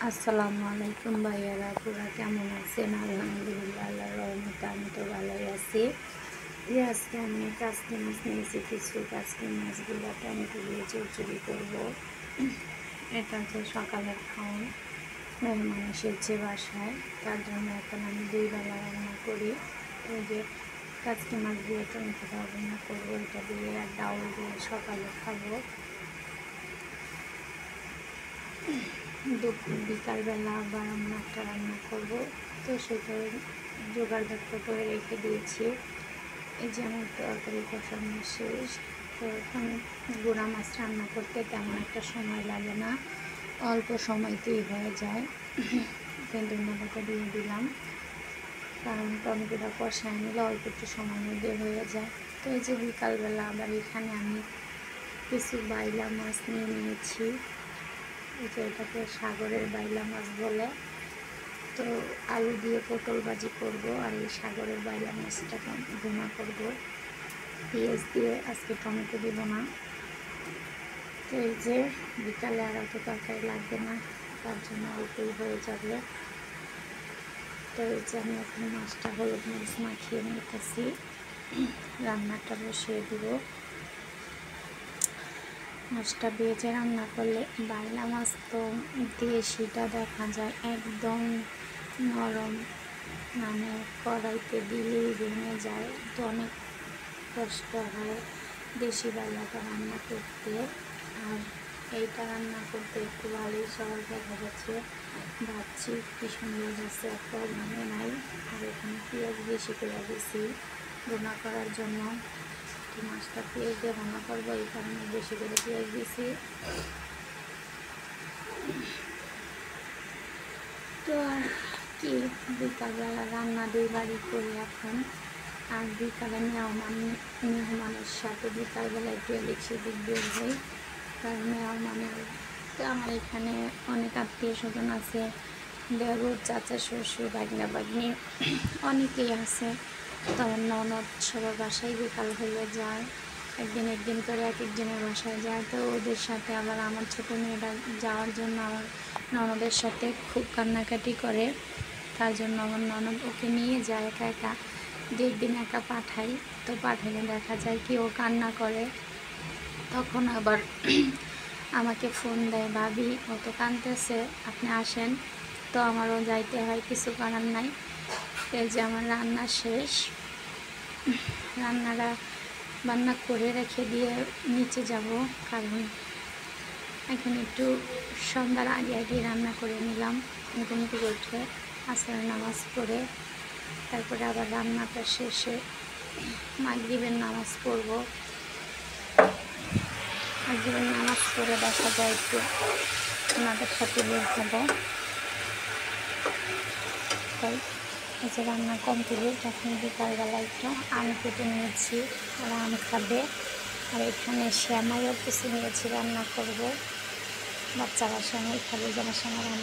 আসসালামু আলাইকুম ভাইয়ারা, পুরা কেমন আছেন? আলহামদুলিল্লাহ, আল্লাহর রহমতে আমি তো ভালোই আছি। আজকে আমি কাজকি মাছ নিয়েছি, কিছু কাজকি মাছগুলো টমেটো দিয়ে চচ্চড়ি করবো। এটা হচ্ছে সকালের খাওয়ান, মেহমান এসেছে বাসায়, তার জন্য এখন আমি 2 বেলা রান্না করি। এই যে কাজকি মাছ দিয়ে টমেটো রান্না করবো, এটা দিয়ে আর ডাউল দিয়ে সকালে খাবো। বিকালবেলা আবার আমরা একটা রান্না করবো, তো সেটাই জোগাড় করে রেখে দিয়েছি। এই যে আমার তরকারি কষানো শেষ। তো এখন গুঁড়া মাছ রান্না করতে তেমন একটা সময় লাগে না, অল্প সময়তেই হয়ে যায়। ধনেপাতা দিয়ে দিলাম, কারণ টমেটোটা কষায় নিলে অল্প একটু সময়ের মধ্যে হয়ে যায়। তো এই যে বিকালবেলা আবার এখানে আমি কিছু বাইলা মাছ নিয়ে নিয়েছি। এটাকে সাগরের বাইলা মাছ বলে। তো আলু দিয়ে পটল ভাজি করব, আর এই সাগরের বাইলা মাছটাকে ভুনা করব পেঁয়াজ দিয়ে, আজকে টমেটো দেব না। তো এই যে বিকালে আর অত তরকারি লাগবে না, তার জন্য অল্পই হয়ে যাবে। তো এই যে আমি এখন মাছটা হলুদ মরিচ মাখিয়ে নিতেছি, রান্নাটা বসিয়ে দিব। মাছটা ভেজে রান্না করলে, বাইলা মাছ তো দেশিটা দেখা যায় একদম নরম, মানে কড়াইতে দিলেই ভেঙে যায়, তো অনেক কষ্ট হয় দেশি বাইলাটা রান্না করতে। আর এইটা রান্না করতে একটু ভালোই সহজ দেখা যাচ্ছে, ভাবছি কি সুন্দর হচ্ছে, এত ভেঙে নাই। আর এখানে পেঁয়াজ বেশি করে দিয়েছি রান্না করার জন্য, মাছটা পেঁয়াজ দিয়ে রান্না করবো, এই কারণে বেশি করে পেঁয়াজ দিয়েছি। তো আর কি, বিকালবেলা রান্না 2 বাড়ি করি এখন। আর বিকালে মেহমানের সাথে বিকালবেলা একটু এদিক সেদিক বের হই, কারণ মেহমানের তো আমার এখানে অনেক আত্মীয় স্বজন আছে, দেবর, চাচা, শ্বশুর, ভাগনা ভাগ্নি অনেকেই আছে। তো আমার ননদ সবার বাসায় বিকাল হলে যায়, একদিন করে এক একজনের বাসায় যায়। তো ওদের সাথে আবার আমার ছোটো মেয়েটা যাওয়ার জন্য আমার ননদের সাথে খুব কান্নাকাটি করে, তার জন্য আমার ননদ ওকে নিয়ে যায় একা একা। 2 দিন একা পাঠাই, তো পাঠালে দেখা যায় কি ও কান্না করে, তখন আবার আমাকে ফোন দেয়, ভাবি ও তো কাঁদতেছে, আপনি আসেন। তো আমারও যাইতে হয়, কিছু করার নাই। এই যে আমার রান্না শেষ, বান্না করে রেখে দিয়ে নিচে যাব, কারণ এখন একটু সন্ধ্যার আগে রান্না করে নিলাম। ঘুম থেকে উঠে আসরের নামাজ পড়ে তারপরে আবার রান্নাটা শেষে মাগরিবের নামাজ পড়ব। মাগরিবের নামাজ পড়ে দেখা যায় একটু ওনাদের সাথে বের হব। তাই এই যে রান্না কমপ্লিট, এখন বিকালবেলা একটু আম কেটে নিয়েছি, আর আম খাবে। আর এখানে শ্যামাইও কিছু নিয়েছি, রান্না করব, বাচ্চারা শ্যামাই খাবে, যেন শ্যামা রান্না